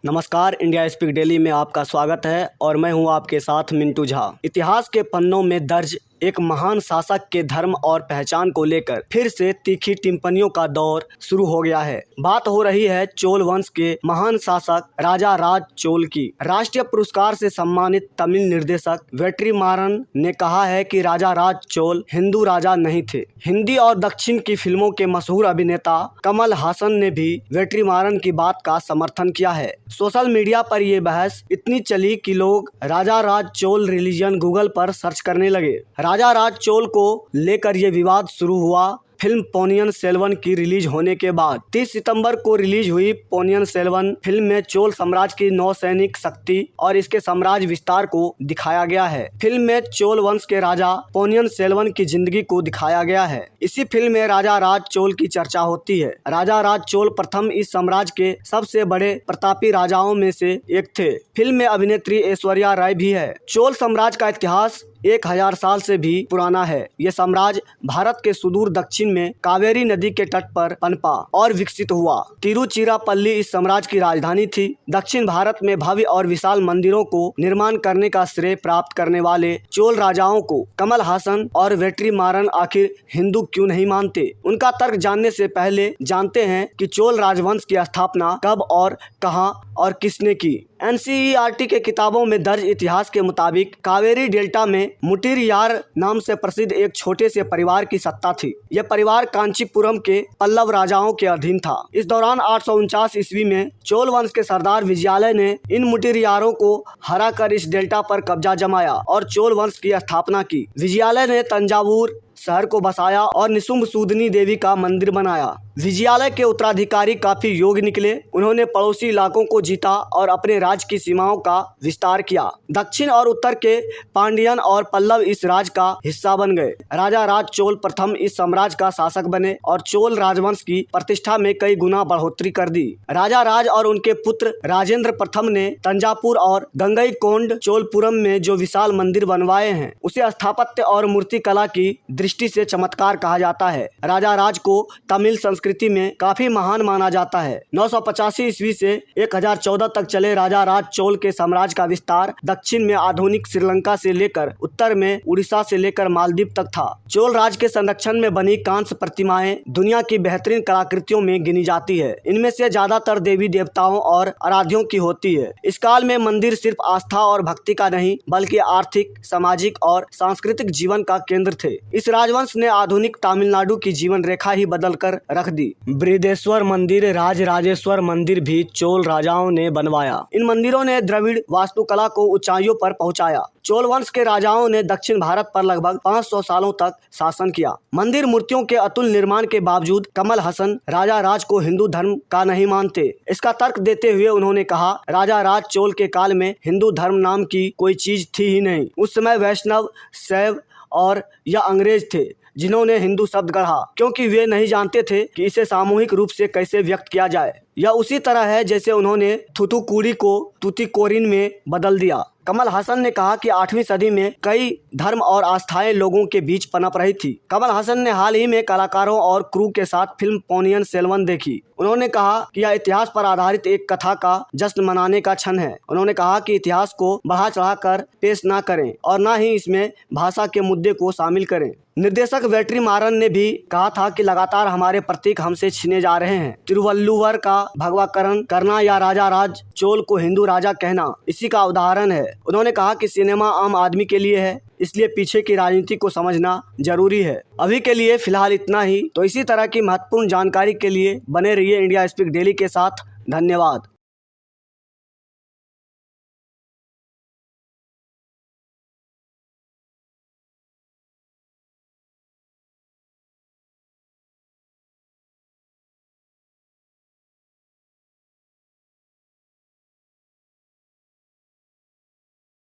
नमस्कार, India speak daily में आपका स्वागत है और मैं हूं आपके साथ मिंटू झा। इतिहास के पन्नों में दर्ज एक महान शासक के धर्म और पहचान को लेकर फिर से तीखी टिप्पणियों का दौर शुरू हो गया है। बात हो रही है चोल वंश के महान शासक राजा राज चोल की। राष्ट्रीय पुरस्कार से सम्मानित तमिल निर्देशक वेट्रीमारन ने कहा है कि राजा राज चोल हिंदू राजा नहीं थे। हिंदी और दक्षिण की फिल्मों के मशहूर अभिनेता कमल हासन ने भी वेट्रीमारन की बात का समर्थन किया है। सोशल मीडिया पर यह बहस इतनी चली कि लोग राजा राज चोल रिलीजन गूगल पर सर्च करने लगे। राजा राज चोल को लेकर यह विवाद शुरू हुआ फिल्म पोनियन सेल्वन की रिलीज होने के बाद। 30 सितंबर को रिलीज हुई पोनियन सेल्वन फिल्म में चोल साम्राज्य की नौसैनिक शक्ति और इसके साम्राज्य विस्तार को दिखाया गया है। फिल्म में चोल वंश के राजा पोनियन सेल्वन की जिंदगी को दिखाया गया है। इसी फिल्म में राजा राज चोल की चर्चा होती है। राजा राज चोल प्रथम इस साम्राज्य के सबसे बड़े प्रतापी राजाओं में से एक थे। फिल्म में अभिनेत्री ऐश्वर्या राय भी है। चोल साम्राज्य का इतिहास 1000 साल से भी पुराना है। यह साम्राज्य भारत के सुदूर दक्षिण में कावेरी नदी के तट पर पनपा और विकसित हुआ। तिरुचिरापल्ली इस साम्राज्य की राजधानी थी। दक्षिण भारत में भव्य और विशाल मंदिरों को निर्माण करने का श्रेय प्राप्त करने वाले चोल राजाओं को कमल हासन और वेट्रीमारन आखिर हिंदू क्यों नहीं मानते? उनका तर्क जानने से पहले जानते हैं कि चोल राजवंश की स्थापना कब और कहां और किसने की। NCERT के किताबों में दर्ज इतिहास के मुताबिक कावेरी डेल्टा में मुटिरयार नाम से प्रसिद्ध एक छोटे से परिवार की सत्ता थी। यह परिवार कांचीपुरम के पल्लव राजाओं के अधीन था। इस दौरान 849 ईस्वी में चोल वंश के सरदार विजयालय ने इन मुटिरयारों को हराकर इस डेल्टा पर कब्जा जमाया और चोल वंश की स्थापना की। विजयालय ने तंजावुर शहर को बसाया और निशुंभ सूदनी देवी का मंदिर बनाया। विजयालय के उत्तराधिकारी काफी योग्य निकले। उन्होंने पड़ोसी इलाकों को जीता और अपने राज्य की सीमाओं का विस्तार किया। दक्षिण और उत्तर के पांड्यन और पल्लव इस राज्य का हिस्सा बन गए। राजा राज चोल प्रथम इस साम्राज्य का शासक बने और चोल राजवंश की प्रतिष्ठा में कई गुना बढ़ोतरी कर दी। राजा राज और उनके पुत्र राजेंद्र प्रथम ने तंजापुर और गंगईकोंड चोलपुरम में जो विशाल मंदिर बनवाए हैं उसे स्थापत्य और मूर्तिकला की दृष्टि से चमत्कार कहा जाता है। राजा राज को तमिल संस्कृति में काफी महान माना जाता है। 985 ईस्वी से 1014 तक चले राजा राज चोल के साम्राज्य का विस्तार दक्षिण में आधुनिक श्रीलंका से लेकर उत्तर में उड़ीसा से लेकर मालदीव तक था। चोल राज के संरक्षण में बनी कांस्य प्रतिमाएं दुनिया की बेहतरीन कलाकृतियों में गिनी जाती है। इनमें से ज्यादातर देवी देवताओं और आराध्यों की होती है। इस काल में मंदिर सिर्फ आस्था और भक्ति का नहीं बल्कि आर्थिक, सामाजिक और सांस्कृतिक जीवन का केंद्र थे। इस राजवंश ने आधुनिक तमिलनाडु की जीवन रेखा ही बदल कर रख दी। बृहदेश्वर मंदिर, राजराजेश्वर मंदिर भी चोल राजाओं ने बनवाया। इन मंदिरों ने द्रविड़ वास्तुकला को ऊंचाइयों पर पहुंचाया। चोल वंश के राजाओं ने दक्षिण भारत पर लगभग 500 सालों तक शासन किया। मंदिर मूर्तियों के अतुल निर्माण के बावजूद कमल हसन राजा राज को हिंदू धर्म का नहीं मानते। इसका तर्क देते हुए उन्होंने कहा, राजा राज चोल के काल में हिंदू धर्म नाम की कोई चीज थी ही नहीं। उस समय वैष्णव, शैव और या अंग्रेज थे जिन्होंने हिंदू शब्द गढ़ा, क्योंकि वे नहीं जानते थे कि इसे सामूहिक रूप से कैसे व्यक्त किया जाए। यह उसी तरह है जैसे उन्होंने थुथुकुडी को तुतिकोरिन में बदल दिया। कमल हासन ने कहा कि 8वीं सदी में कई धर्म और आस्थाएं लोगों के बीच पनप रही थी। कमल हासन ने हाल ही में कलाकारों और क्रू के साथ फिल्म पोनियन सेल्वन देखी। उन्होंने कहा कि यह इतिहास पर आधारित एक कथा का जश्न मनाने का क्षण है। उन्होंने कहा कि इतिहास को बढ़ा चढ़ाकर पेश न करें और न ही इसमें भाषा के मुद्दे को शामिल करें। निर्देशक वेट्रीमारन ने भी कहा था कि लगातार हमारे प्रतीक हमसे छीने जा रहे हैं। तिरुवल्लुवर का भगवाकरण करना या राजा राज चोल को हिंदू राजा कहना इसी का उदाहरण है। उन्होंने कहा कि सिनेमा आम आदमी के लिए है, इसलिए पीछे की राजनीति को समझना जरूरी है। अभी के लिए फिलहाल इतना ही। तो इसी तरह की महत्वपूर्ण जानकारी के लिए बने रहिए इंडिया स्पीक डेली के साथ। धन्यवाद।